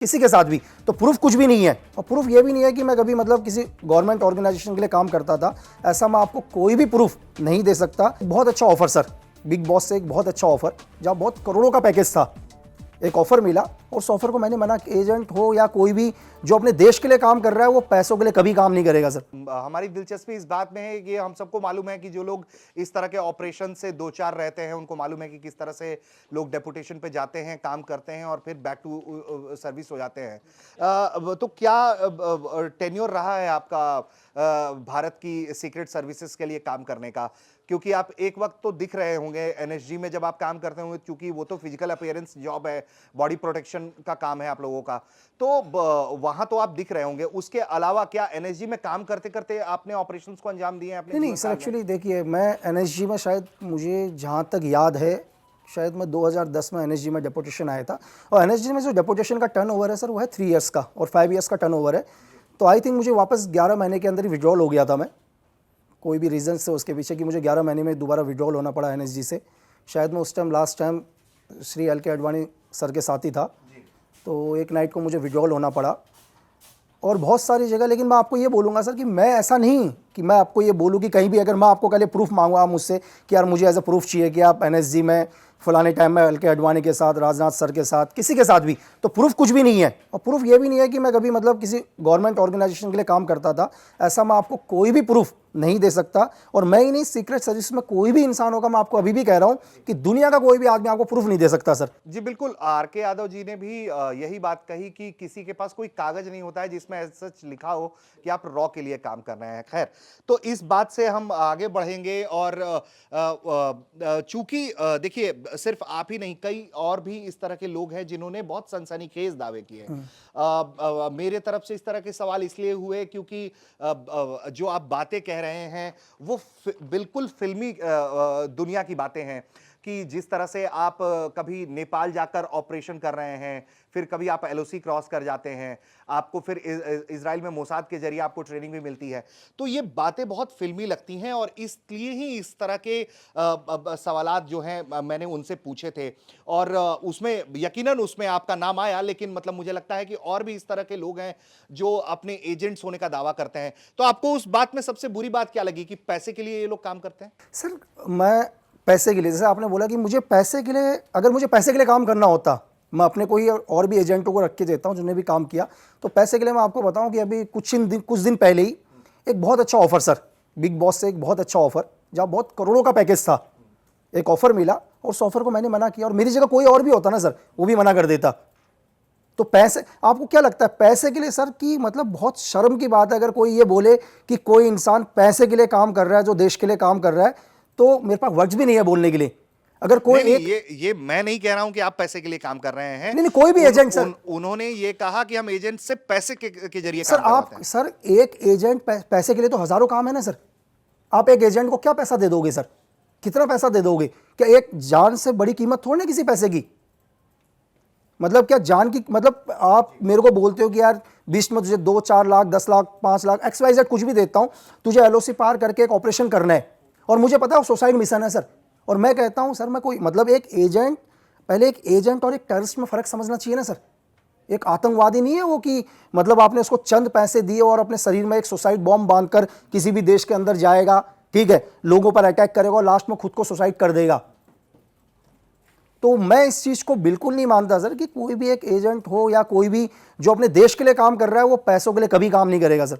किसी के साथ भी। तो प्रूफ कुछ भी नहीं है, और प्रूफ ये भी नहीं है कि मैं कभी मतलब किसी गवर्नमेंट ऑर्गेनाइजेशन के लिए काम करता था, ऐसा मैं आपको कोई भी प्रूफ नहीं दे सकता। बहुत अच्छा ऑफर सर, बिग बॉस से एक बहुत अच्छा ऑफर, जहाँ बहुत करोड़ों का पैकेज था, एक ऑफर मिला और उस ऑफर को मैंने मना। एजेंट हो या कोई भी जो अपने देश के लिए काम कर रहा है, वो पैसों के लिए कभी काम नहीं करेगा सर। हमारी दिलचस्पी इस बात में है कि हम सबको मालूम है कि जो लोग इस तरह के ऑपरेशन से दो चार रहते हैं, उनको मालूम है कि किस तरह से लोग डेपुटेशन पे जाते हैं, काम करते हैं और फिर बैक टू सर्विस हो जाते हैं। तो क्या टेन्योर रहा है आपका भारत की सीक्रेट सर्विसेज के लिए काम करने का? क्योंकि आप एक वक्त तो दिख रहे होंगे एनएसजी में जब आप काम करते होंगे, क्योंकि वो तो फिजिकल अपीयरेंस जॉब है, बॉडी प्रोटेक्शन का काम है आप लोगों का, तो वहां तो आप दिख रहे होंगे। उसके अलावा क्या एनएसजी में काम करते करते आपने ऑपरेशंस को अंजाम दिए हैं अपने नहीं सर, एक्चुअली देखिए, मैं एनएसजी में शायद मुझे जहाँ तक याद है, शायद मैं 2010 में एनएसजी में डेपुटेशन आया था। और एनएसजी में जो डेपुटेशन का टर्नओवर है सर, वो है 3 इयर्स का और 5 इयर्स का टर्नओवर है। तो आई थिंक मुझे वापस 11 महीने के अंदर ही विड्रॉल हो गया था मैं, कोई भी रीज़न से उसके पीछे कि मुझे 11 महीने में दोबारा विड्रॉल होना पड़ा एनएसजी से। शायद मैं उस time last time Shri LK. Advani sir के साथ ही था, तो एक नाइट को मुझे विड्रॉल होना पड़ा और बहुत सारी जगह। लेकिन मैं आपको ये बोलूँगा सर कि मैं ऐसा नहीं कि मैं आपको ये बोलूँ कि कहीं भी अगर मैं आपको कल प्रूफ मांगूँ आप मुझसे कि यार मुझे एज अ प्रूफ चाहिए कि आप एनएसजी में फलाने टाइम में एल.के. आडवाणी के साथ, राजनाथ सर के साथ, किसी के साथ भी, तो प्रूफ कुछ भी नहीं है। और प्रूफ ये भी नहीं है कि मैं कभी मतलब किसी गवर्नमेंट ऑर्गेनाइजेशन के लिए काम करता था, ऐसा मैं आपको कोई भी प्रूफ नहीं दे सकता। और मैं ही नहीं, सीक्रेट सर्विस में कोई भी इंसान होगा, मैं आपको अभी भी कह रहा हूं कि दुनिया का कोई भी आदमी आपको प्रूफ नहीं दे सकता सर। जी बिल्कुल, आर.के. यादव जी ने भी यही बात कही कि किसी के पास कोई कागज नहीं होता है जिसमें सच लिखा हो कि आप रॉ के लिए काम कर रहे हैं। खैर, तो इस बात से हम आगे बढ़ेंगे और चूंकि देखिए, सिर्फ आप ही नहीं, कई और भी इस तरह के लोग हैं जिन्होंने बहुत सनसनीखेज दावे किए हैं। मेरे तरफ से इस तरह के सवाल इसलिए हुए क्योंकि जो आप बातें कह रहे हैं वो बिल्कुल फिल्मी दुनिया की बातें हैं कि जिस तरह से आप कभी नेपाल जाकर ऑपरेशन कर रहे हैं, फिर कभी आप एलओसी क्रॉस कर जाते हैं, आपको फिर इजराइल में मोसाद के जरिए आपको ट्रेनिंग भी मिलती है, तो ये बातें बहुत फिल्मी लगती हैं और इसलिए ही इस तरह के सवालात जो हैं मैंने उनसे पूछे थे और उसमें यकीनन उसमें आपका नाम आया। लेकिन मतलब मुझे लगता है कि और भी इस तरह के लोग हैं जो अपने एजेंट्स होने का दावा करते हैं। तो आपको उस बात में सबसे बुरी बात क्या लगी कि पैसे के लिए ये लोग काम करते हैं? सर, मैं पैसे के लिए, जैसे आपने बोला कि मुझे पैसे के लिए, अगर मुझे पैसे के लिए काम करना होता, मैं अपने कोई और भी एजेंटों को रख के देता हूं जिन्होंने भी काम किया। तो पैसे के लिए मैं आपको बताऊं कि अभी कुछ दिन पहले ही एक बहुत अच्छा ऑफर सर, बिग बॉस से एक बहुत अच्छा ऑफर, जहाँ बहुत करोड़ों का पैकेज था, एक ऑफर मिला और उस ऑफर को मैंने मना किया। और मेरी जगह कोई और भी होता ना सर, वो भी मना कर देता। तो पैसे, आपको क्या लगता है पैसे के लिए सर की मतलब बहुत शर्म की बात है अगर कोई ये बोले कि कोई इंसान पैसे के लिए काम कर रहा है, जो देश के लिए काम कर रहा है, तो मेरे पास वर्ड्स भी नहीं है बोलने के लिए। अगर कोई ये मैं नहीं कह रहा हूं कि आप पैसे के लिए काम कर रहे हैं। नहीं, कोई भी एजेंट सर, उन्होंने ये कहा कि हम एजेंट से पैसे के जरिए सर काम करवाते हैं। सर एक एजेंट पैसे के लिए तो हजारों काम है ना सर। आप एक एजेंट को क्या पैसा दे दोगे सर? कितना पैसा दे दोगे? क्या एक जान से बड़ी कीमत थोड़ी ना किसी पैसे की? मतलब क्या जान की, मतलब आप मेरे को बोलते हो कि यार बीच में तुझे 2-4 लाख, 10 लाख, 5 लाख, XYZ कुछ भी देता हूं, तुझे एलओसी पार करके एक ऑपरेशन करना है और मुझे पता है सुसाइड मिशन है सर। और मैं कहता हूं सर, मैं कोई मतलब एक एजेंट, पहले एक एजेंट और एक टेररिस्ट में फर्क समझना चाहिए ना सर। एक आतंकवादी नहीं है वो कि मतलब आपने उसको चंद पैसे दिए और अपने शरीर में एक सुसाइड बॉम्ब बांधकर किसी भी देश के अंदर जाएगा, ठीक है, लोगों पर अटैक करेगा और लास्ट में खुद को सुसाइड कर देगा। तो मैं इस चीज को बिल्कुल नहीं मानता सर कि कोई भी एक एजेंट हो या कोई भी जो अपने देश के लिए काम कर रहा है, वो पैसों के लिए कभी काम नहीं करेगा सर।